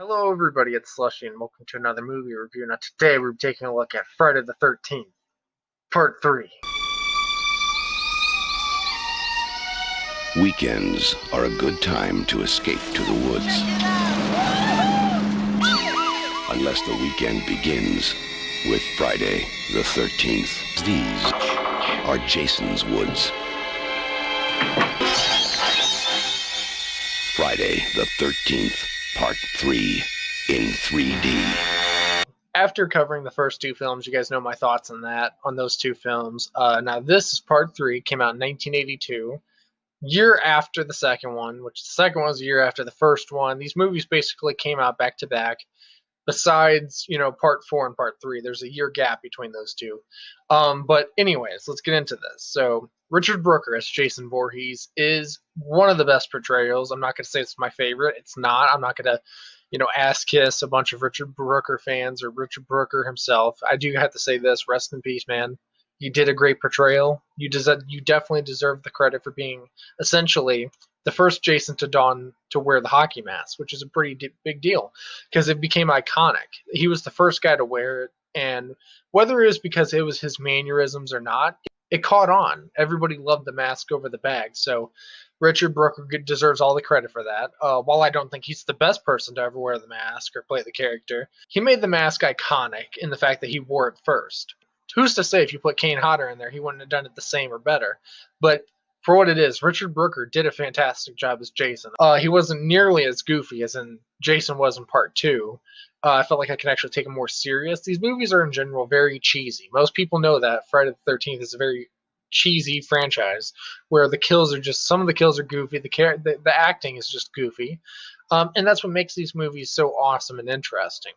Hello, everybody. It's Slushy, and welcome to another movie review. Now, today we're taking a look at Friday the 13th, Part 3. Weekends are a good time to escape to the woods. Unless the weekend begins with Friday the 13th. These are Jason's Woods. Friday the 13th, Part 3 in 3D. After covering the first two films, you guys know my thoughts on those two films. Now, this is Part 3, came out in 1982, year after the second one, which the second one was a year after the first one. These movies basically came out back to back. Besides, Part 4 and Part 3, there's a year gap between those two. But anyways, let's get into this. So Richard Brooker as Jason Voorhees is one of the best portrayals. I'm not going to say it's my favorite. It's not. I'm not going to, ass kiss a bunch of Richard Brooker fans or Richard Brooker himself. I do have to say this: rest in peace, man. You did a great portrayal. You definitely deserve the credit for being essentially the first Jason to wear the hockey mask, which is a pretty big deal because it became iconic. He was the first guy to wear it, and whether it was because it was his mannerisms or not, it caught on. Everybody loved the mask over the bag, so Richard Brooker deserves all the credit for that. While I don't think he's the best person to ever wear the mask or play the character, he made the mask iconic in the fact that he wore it first. Who's to say if you put Kane Hodder in there, he wouldn't have done it the same or better? But for what it is, Richard Brooker did a fantastic job as Jason. He wasn't nearly as goofy as in Jason was in Part 2. I felt like I could actually take him more serious. These movies are in general very cheesy. Most people know that Friday the 13th is a very cheesy franchise where some of the kills are goofy. The acting is just goofy. And that's what makes these movies so awesome and interesting.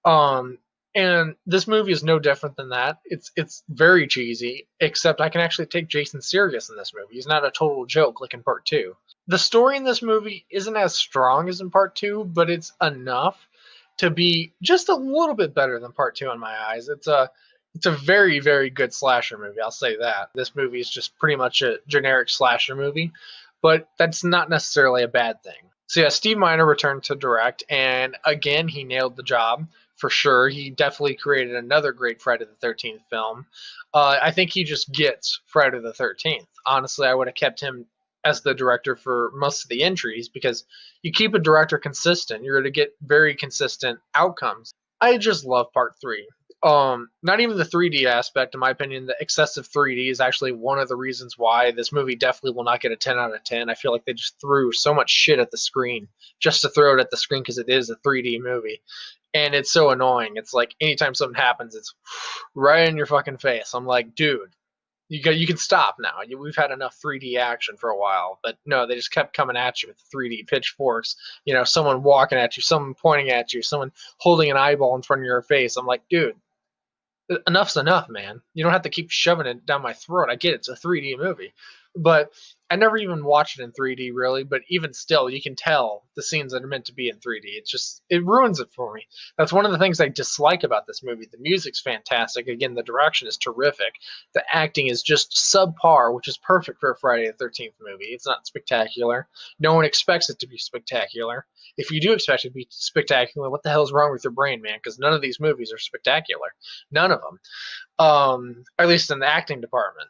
Um, and this movie is no different than that. It's very cheesy, except I can actually take Jason serious in this movie. He's not a total joke like in Part 2. The story in this movie isn't as strong as in Part 2, but it's enough to be just a little bit better than Part 2 in my eyes. It's a very, very good slasher movie, I'll say that. This movie is just pretty much a generic slasher movie, but that's not necessarily a bad thing. So yeah, Steve Miner returned to direct, and again, he nailed the job for sure. He definitely created another great Friday the 13th film. I think he just gets Friday the 13th. Honestly, I would have kept him as the director for most of the entries because you keep a director consistent, you're going to get very consistent outcomes. I just love Part 3. Not even the 3D aspect, in my opinion. The excessive 3D is actually one of the reasons why this movie definitely will not get a 10 out of 10. I feel like they just threw so much shit at the screen just to throw it at the screen because it is a 3D movie. And it's so annoying. It's like anytime something happens, it's right in your fucking face. I'm like, dude, you can stop now. We've had enough 3D action for a while, but no, they just kept coming at you with 3D pitchforks. Someone walking at you, someone pointing at you, someone holding an eyeball in front of your face. I'm like, dude, enough's enough, man. You don't have to keep shoving it down my throat. I get it's a 3D movie, but I never even watched it in 3D really. But even still, you can tell the scenes that are meant to be in 3D. It ruins it for me. That's one of the things I dislike about this movie. The music's fantastic. Again, the direction is terrific. The acting is just subpar, which is perfect for a Friday the 13th movie. It's not spectacular. No one expects it to be spectacular. If you do expect it to be spectacular, what the hell is wrong with your brain, man? Because none of these movies are spectacular. None of them. At least in the acting department.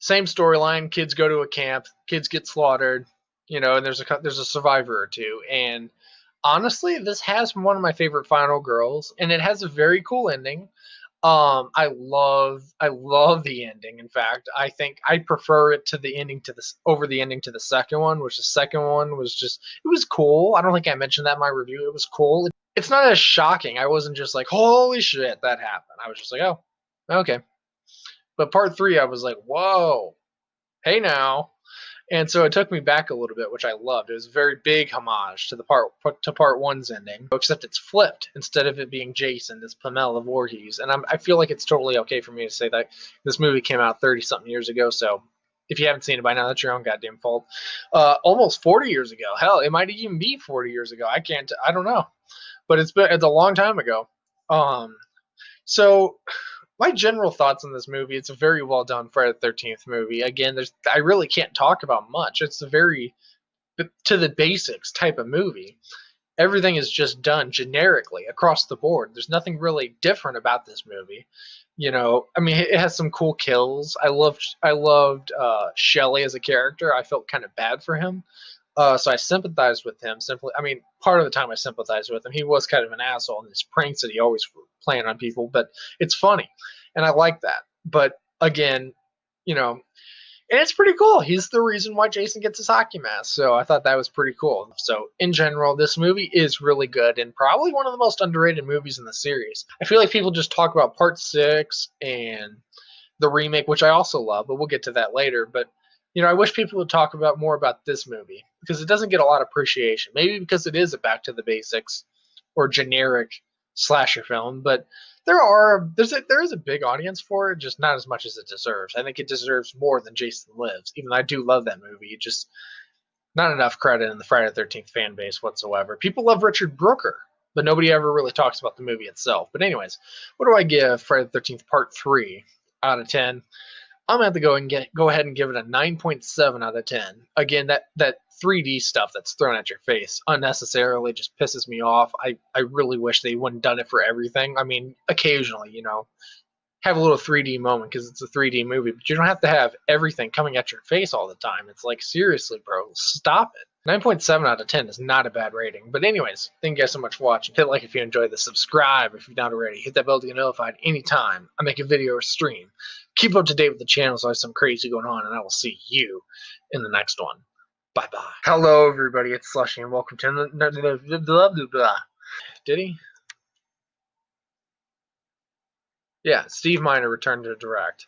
Same storyline. Kids go to a camp. Kids get slaughtered. And there's a survivor or two. And honestly, this has one of my favorite final girls, and it has a very cool ending. I love the ending. In fact, I think I prefer it to the ending over the ending to the second one, which the second one was it was cool. I don't think I mentioned that in my review. It was cool. It's not as shocking. I wasn't just like, holy shit, that happened. I was just like, oh, okay. But Part 3, I was like, whoa, hey now. And so it took me back a little bit, which I loved. It was a very big homage to Part One's ending, except it's flipped. Instead of it being Jason, it's Pamela Voorhees, and I feel like it's totally okay for me to say that this movie came out 30-something years ago. So if you haven't seen it by now, that's your own goddamn fault. Almost 40 years ago. Hell, it might even be 40 years ago. I don't know, but it's a long time ago. So my general thoughts on this movie: it's a very well done Friday the 13th movie. Again, I really can't talk about much. It's a very to the basics type of movie. everything is just done generically across the board. There's nothing really different about this movie. I mean, it has some cool kills. I loved Shelley as a character. I felt kind of bad for him. So I sympathized with him simply. I mean, part of the time I sympathized with him. He was kind of an asshole in his pranks that he always playing on people, but it's funny, and I like that. But again, you know, and it's pretty cool. He's the reason why Jason gets his hockey mask. So I thought that was pretty cool. So in general, this movie is really good and probably one of the most underrated movies in the series. I feel like people just talk about Part 6 and the remake, which I also love, but we'll get to that later. But I wish people would talk about more about this movie because it doesn't get a lot of appreciation. Maybe because it is a back to the basics or generic slasher film, but there is a big audience for it, just not as much as it deserves. I think it deserves more than Jason Lives. Even though I do love that movie, it just not enough credit in the Friday the 13th fan base whatsoever. People love Richard Brooker, but nobody ever really talks about the movie itself. But anyways, what do I give Friday the 13th Part 3 out of 10? I'm gonna have to go ahead and give it a 9.7 out of 10. Again, that 3D stuff that's thrown at your face unnecessarily just pisses me off. I really wish they wouldn't done it for everything. I mean, occasionally, have a little 3D moment because it's a 3D movie, but you don't have to have everything coming at your face all the time. It's like, seriously, bro, stop it. 9.7 out of 10 is not a bad rating. But anyways, thank you guys so much for watching. Hit like if you enjoyed this. Subscribe if you've not already. Hit that bell to get notified anytime I make a video or stream. Keep up to date with the channel so there's some crazy going on, and I will see you in the next one. Bye-bye. Hello, everybody. It's SLUSHIE, and welcome to the... Did he? Yeah, Steve Miner returned to direct.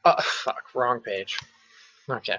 Fuck, wrong page. Okay.